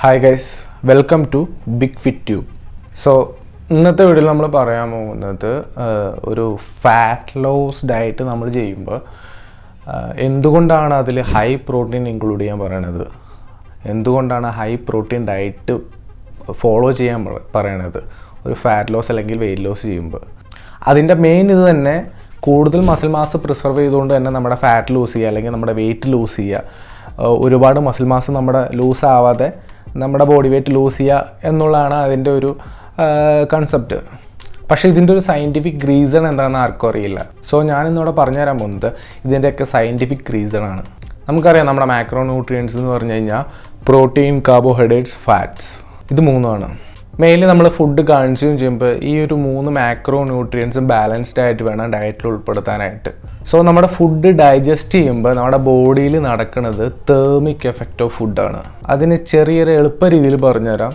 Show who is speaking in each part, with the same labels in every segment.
Speaker 1: Hi guys, welcome to Big Fit Tube. So ഇന്നത്തെ വീഡിയോയിൽ നമ്മൾ പറയാൻ പോകുന്നത് ഒരു ഫാറ്റ് ലോസ് ഡയറ്റ് നമ്മൾ ചെയ്യുമ്പോൾ എന്തുകൊണ്ടാണ് അതിൽ ഹൈ പ്രോട്ടീൻ ഇൻക്ലൂഡ് ചെയ്യാൻ പറയണത്, എന്തുകൊണ്ടാണ് ഹൈ പ്രോട്ടീൻ ഡയറ്റ് ഫോളോ ചെയ്യാൻ പറയണത് ഒരു ഫാറ്റ് ലോസ് അല്ലെങ്കിൽ വെയിറ്റ് ലോസ് ചെയ്യുമ്പോൾ. അതിൻ്റെ മെയിൻ ഇത് തന്നെ, കൂടുതൽ മസിൽ മാസ് പ്രിസർവ് ചെയ്തുകൊണ്ട് തന്നെ നമ്മുടെ ഫാറ്റ് ലൂസ് ചെയ്യുക അല്ലെങ്കിൽ നമ്മുടെ വെയിറ്റ് ലൂസ് ചെയ്യുക. ഒരുപാട് മസിൽ മാസ് നമ്മുടെ ലൂസ് ആവാതെ നമ്മുടെ ബോഡി വെയ്റ്റ് ലൂസ് ചെയ്യുക എന്നുള്ളതാണ് അതിൻ്റെ ഒരു കൺസെപ്റ്റ്. പക്ഷേ ഇതിൻ്റെ ഒരു സയൻറ്റിഫിക് റീസൺ എന്താണെന്ന് ആർക്കും അറിയില്ല. സോ ഞാനിന്നിവിടെ പറഞ്ഞുതരാൻ പോകുന്നത് ഇതിൻ്റെയൊക്കെ സയൻറ്റിഫിക് റീസണാണ്. നമുക്കറിയാം നമ്മുടെ മാക്രോ ന്യൂട്രിയൻസ് എന്ന് പറഞ്ഞു കഴിഞ്ഞാൽ പ്രോട്ടീൻ, കാർബോഹൈഡ്രേറ്റ്സ്, ഫാറ്റ്സ്, ഇത് മൂന്നുമാണ്. മെയിൻലി നമ്മൾ ഫുഡ് കൺസ്യൂം ചെയ്യുമ്പോൾ ഈ ഒരു 3 മാക്രോ ന്യൂട്രിയൻസും ബാലൻസ്ഡ് ആയിട്ട് വേണം ഡയറ്റിൽ ഉൾപ്പെടുത്താനായിട്ട്. സോ നമ്മുടെ ഫുഡ് ഡൈജസ്റ്റ് ചെയ്യുമ്പോൾ നമ്മുടെ ബോഡിയിൽ നടക്കുന്നത് തേർമിക് എഫക്റ്റ് ഓഫ് ഫുഡാണ്. അതിന് ചെറിയൊരു എളുപ്പ രീതിയിൽ പറഞ്ഞുതരാം.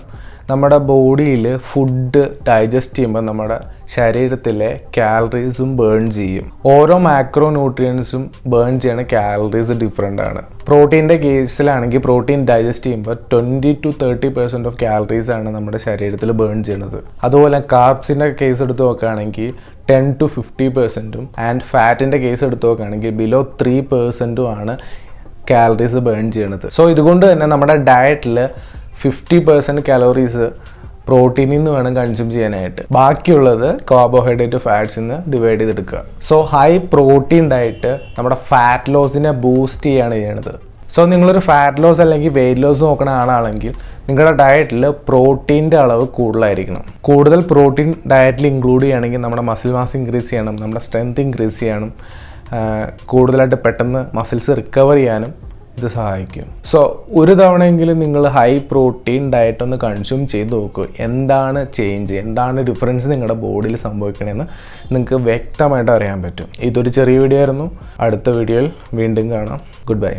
Speaker 1: നമ്മുടെ ബോഡിയിൽ ഫുഡ് ഡൈജസ്റ്റ് ചെയ്യുമ്പോൾ നമ്മുടെ ശരീരത്തിലെ കാലറീസും ബേൺ ചെയ്യും. ഓരോ മാക്രോ ന്യൂട്രിയൻസും ബേൺ ചെയ്യണ കാലറീസ് ഡിഫറെൻ്റ് ആണ്. പ്രോട്ടീൻ്റെ കേസിലാണെങ്കിൽ പ്രോട്ടീൻ ഡൈജസ്റ്റ് ചെയ്യുമ്പോൾ 20 to 30% ഓഫ് കാലറീസ് ആണ് നമ്മുടെ ശരീരത്തിൽ ബേൺ ചെയ്യണത്. അതുപോലെ കാർബ്സിൻ്റെ കേസ് എടുത്ത് നോക്കുകയാണെങ്കിൽ 10 to 50%, ആൻഡ് ഫാറ്റിൻ്റെ കേസ് എടുത്ത് നോക്കുകയാണെങ്കിൽ ബിലോ 3% ആണ് കാലറീസ് ബേൺ ചെയ്യണത്. സോ ഇതുകൊണ്ട് തന്നെ നമ്മുടെ ഡയറ്റിൽ 50% കാലോറീസ് പ്രോട്ടീനിൽ നിന്ന് വേണം കൺസ്യൂം ചെയ്യാനായിട്ട്. ബാക്കിയുള്ളത് കാർബോഹൈഡ്രേറ്റ്, ഫാറ്റ്സിൽ നിന്ന് ഡിവൈഡ് ചെയ്തെടുക്കുക. സോ ഹൈ പ്രോട്ടീൻ ഡയറ്റ് നമ്മുടെ ഫാറ്റ് ലോസിനെ ബൂസ്റ്റ് ചെയ്യാണ് ചെയ്യണത്. സോ നിങ്ങളൊരു ഫാറ്റ് ലോസ് അല്ലെങ്കിൽ വെയിറ്റ് ലോസ് നോക്കുന്ന ആളാണെങ്കിൽ നിങ്ങളുടെ ഡയറ്റിൽ പ്രോട്ടീൻ്റെ അളവ് കൂടുതലായിരിക്കണം. കൂടുതൽ പ്രോട്ടീൻ ഡയറ്റിൽ ഇൻക്ലൂഡ് ചെയ്യുകയാണെങ്കിൽ നമ്മുടെ മസിൽ മാസ് ഇൻക്രീസ് ചെയ്യണം, നമ്മുടെ സ്ട്രെങ്ത് ഇൻക്രീസ് ചെയ്യണം, കൂടുതലായിട്ട് പെട്ടെന്ന് മസിൽസ് റിക്കവർ ചെയ്യാനും ഇത് സഹായിക്കും. സോ ഒരു തവണയെങ്കിലും നിങ്ങൾ ഹൈ പ്രോട്ടീൻ ഡയറ്റ് ഒന്ന് കൺസ്യൂം ചെയ്ത് നോക്കൂ. എന്താണ് ചേഞ്ച്, എന്താണ് ഡിഫറൻസ് നിങ്ങളുടെ ബോഡിയിൽ സംഭവിക്കണമെന്ന് നിങ്ങൾക്ക് വ്യക്തമായിട്ട് അറിയാൻ പറ്റും. ഇതൊരു ചെറിയ വീഡിയോ ആയിരുന്നു. അടുത്ത വീഡിയോയിൽ വീണ്ടും കാണാം. Good bye.